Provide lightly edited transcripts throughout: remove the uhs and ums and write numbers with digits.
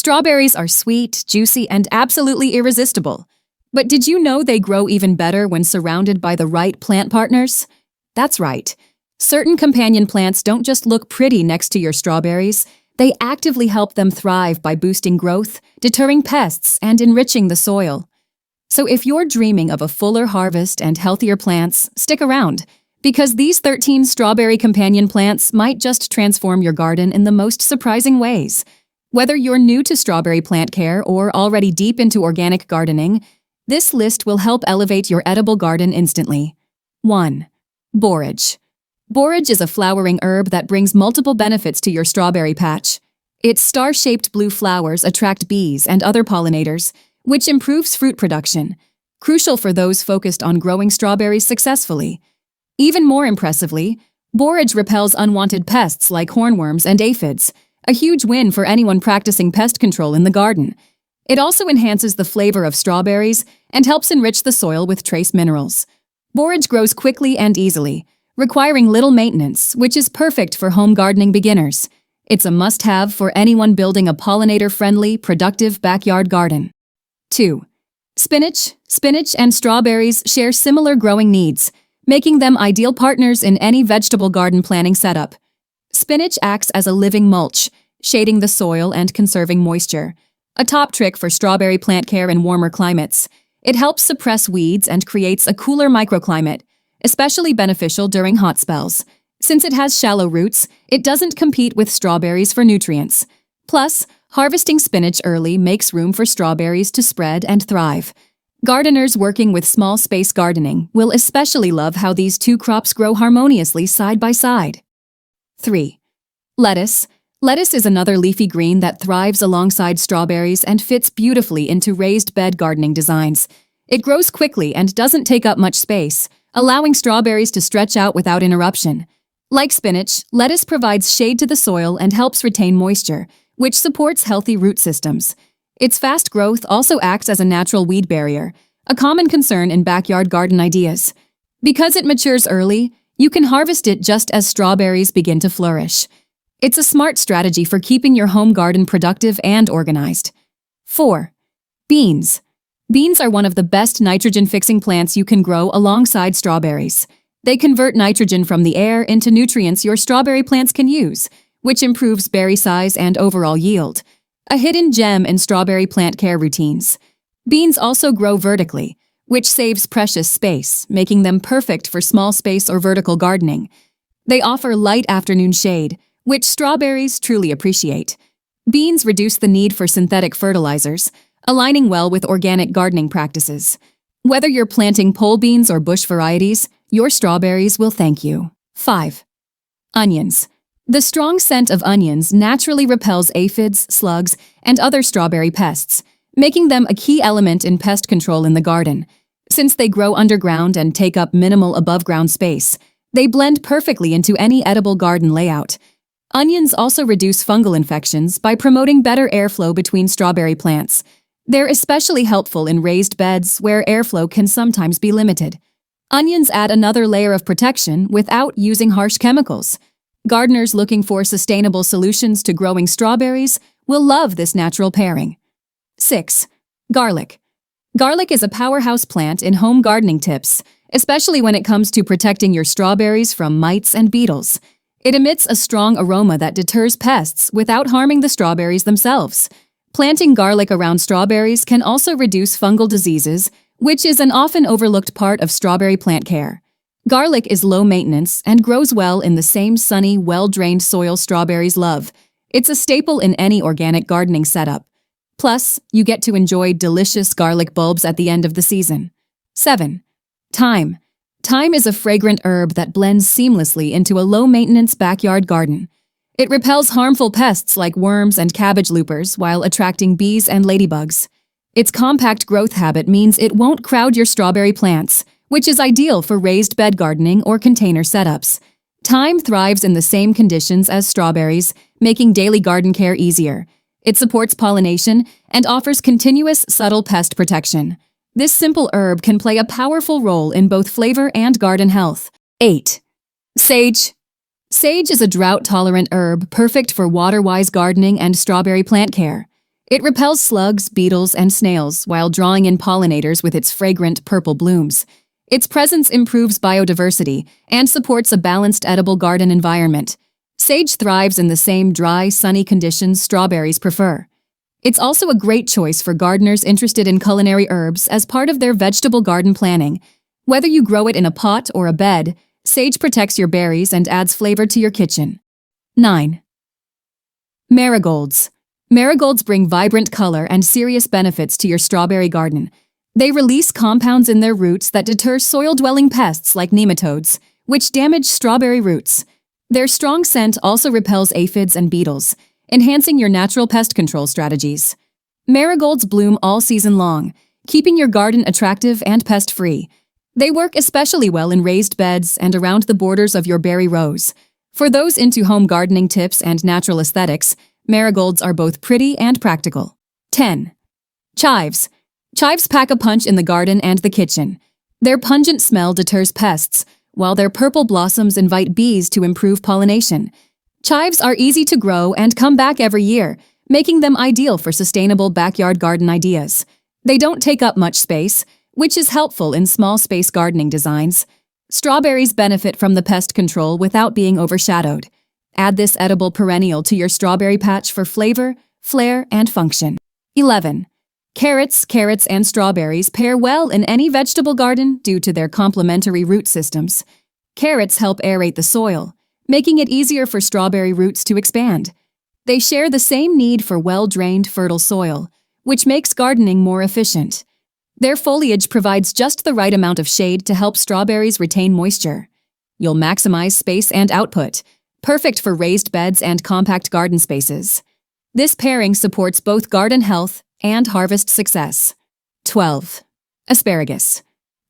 Strawberries are sweet, juicy, and absolutely irresistible. But did you know they grow even better when surrounded by the right plant partners? That's right. Certain companion plants don't just look pretty next to your strawberries, they actively help them thrive by boosting growth, deterring pests, and enriching the soil. So if you're dreaming of a fuller harvest and healthier plants, stick around, because these 13 strawberry companion plants might just transform your garden in the most surprising ways. Whether you're new to strawberry plant care or already deep into organic gardening, this list will help elevate your edible garden instantly. 1. Borage. Borage is a flowering herb that brings multiple benefits to your strawberry patch. Its star-shaped blue flowers attract bees and other pollinators, which improves fruit production, crucial for those focused on growing strawberries successfully. Even more impressively, borage repels unwanted pests like hornworms and aphids, a huge win for anyone practicing pest control in the garden. It also enhances the flavor of strawberries and helps enrich the soil with trace minerals. Borage grows quickly and easily, requiring little maintenance, which is perfect for home gardening beginners. It's a must-have for anyone building a pollinator-friendly, productive backyard garden. 2. Spinach. Spinach and strawberries share similar growing needs, making them ideal partners in any vegetable garden planning setup. Spinach acts as a living mulch, shading the soil and conserving moisture. A top trick for strawberry plant care in warmer climates. It helps suppress weeds and creates a cooler microclimate, especially beneficial during hot spells. Since it has shallow roots, it doesn't compete with strawberries for nutrients. Plus, harvesting spinach early makes room for strawberries to spread and thrive. Gardeners working with small space gardening will especially love how these two crops grow harmoniously side by side. 3. Lettuce. Lettuce is another leafy green that thrives alongside strawberries and fits beautifully into raised bed gardening designs. It grows quickly and doesn't take up much space, allowing strawberries to stretch out without interruption. Like spinach, lettuce provides shade to the soil and helps retain moisture, which supports healthy root systems. Its fast growth also acts as a natural weed barrier, a common concern in backyard garden ideas. Because it matures early, you can harvest it just as strawberries begin to flourish. It's a smart strategy for keeping your home garden productive and organized. 4. Beans. Beans are one of the best nitrogen-fixing plants you can grow alongside strawberries. They convert nitrogen from the air into nutrients your strawberry plants can use, which improves berry size and overall yield. A hidden gem in strawberry plant care routines. Beans also grow vertically, which saves precious space, making them perfect for small space or vertical gardening. They offer light afternoon shade, which strawberries truly appreciate. Beans reduce the need for synthetic fertilizers, aligning well with organic gardening practices. Whether you're planting pole beans or bush varieties, your strawberries will thank you. 5. Onions. The strong scent of onions naturally repels aphids, slugs, and other strawberry pests, making them a key element in pest control in the garden. Since they grow underground and take up minimal above-ground space, they blend perfectly into any edible garden layout. Onions also reduce fungal infections by promoting better airflow between strawberry plants. They're especially helpful in raised beds where airflow can sometimes be limited. Onions add another layer of protection without using harsh chemicals. Gardeners looking for sustainable solutions to growing strawberries will love this natural pairing. 6. Garlic. Garlic is a powerhouse plant in home gardening tips, especially when it comes to protecting your strawberries from mites and beetles. It emits a strong aroma that deters pests without harming the strawberries themselves. Planting garlic around strawberries can also reduce fungal diseases, which is an often overlooked part of strawberry plant care. Garlic is low maintenance and grows well in the same sunny, well-drained soil strawberries love. It's a staple in any organic gardening setup. Plus, you get to enjoy delicious garlic bulbs at the end of the season. 7. Thyme. Thyme is a fragrant herb that blends seamlessly into a low-maintenance backyard garden. It repels harmful pests like worms and cabbage loopers while attracting bees and ladybugs. Its compact growth habit means it won't crowd your strawberry plants, which is ideal for raised bed gardening or container setups. Thyme thrives in the same conditions as strawberries, making daily garden care easier. It supports pollination and offers continuous, subtle pest protection. This simple herb can play a powerful role in both flavor and garden health. 8. Sage. Sage is a drought-tolerant herb perfect for water-wise gardening and strawberry plant care. It repels slugs, beetles, and snails while drawing in pollinators with its fragrant purple blooms. Its presence improves biodiversity and supports a balanced edible garden environment. Sage thrives in the same dry, sunny conditions strawberries prefer. It's also a great choice for gardeners interested in culinary herbs as part of their vegetable garden planning. Whether you grow it in a pot or a bed, sage protects your berries and adds flavor to your kitchen. 9. Marigolds. Marigolds bring vibrant color and serious benefits to your strawberry garden. They release compounds in their roots that deter soil-dwelling pests like nematodes, which damage strawberry roots. Their strong scent also repels aphids and beetles, enhancing your natural pest control strategies. Marigolds bloom all season long, keeping your garden attractive and pest-free. They work especially well in raised beds and around the borders of your berry rows. For those into home gardening tips and natural aesthetics, marigolds are both pretty and practical. 10. Chives. Chives pack a punch in the garden and the kitchen. Their pungent smell deters pests, while their purple blossoms invite bees to improve pollination. Chives are easy to grow and come back every year, making them ideal for sustainable backyard garden ideas. They don't take up much space, which is helpful in small space gardening designs. Strawberries benefit from the pest control without being overshadowed. Add this edible perennial to your strawberry patch for flavor, flair, and function. 11. Carrots, and strawberries pair well in any vegetable garden due to their complementary root systems. Carrots help aerate the soil, making it easier for strawberry roots to expand. They share the same need for well-drained, fertile soil, which makes gardening more efficient. Their foliage provides just the right amount of shade to help strawberries retain moisture. You'll maximize space and output, perfect for raised beds and compact garden spaces. This pairing supports both garden health and harvest success. 12. Asparagus.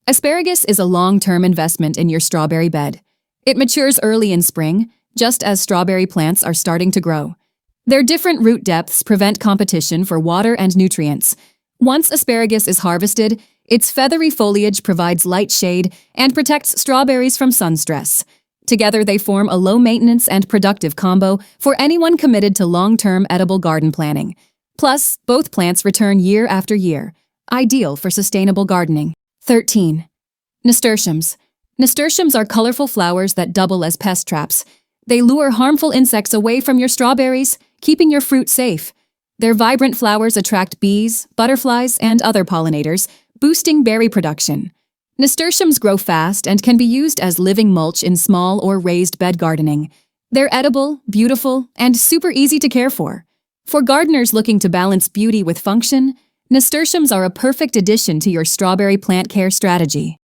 Asparagus is a long-term investment in your strawberry bed. It matures early in spring, just as strawberry plants are starting to grow. Their different root depths prevent competition for water and nutrients. Once asparagus is harvested, its feathery foliage provides light shade and protects strawberries from sun stress. Together they form a low-maintenance and productive combo for anyone committed to long-term edible garden planning. Plus, both plants return year after year, ideal for sustainable gardening. 13. Nasturtiums. Nasturtiums are colorful flowers that double as pest traps. They lure harmful insects away from your strawberries, keeping your fruit safe. Their vibrant flowers attract bees, butterflies, and other pollinators, boosting berry production. Nasturtiums grow fast and can be used as living mulch in small or raised bed gardening. They're edible, beautiful, and super easy to care for. For gardeners looking to balance beauty with function, nasturtiums are a perfect addition to your strawberry plant care strategy.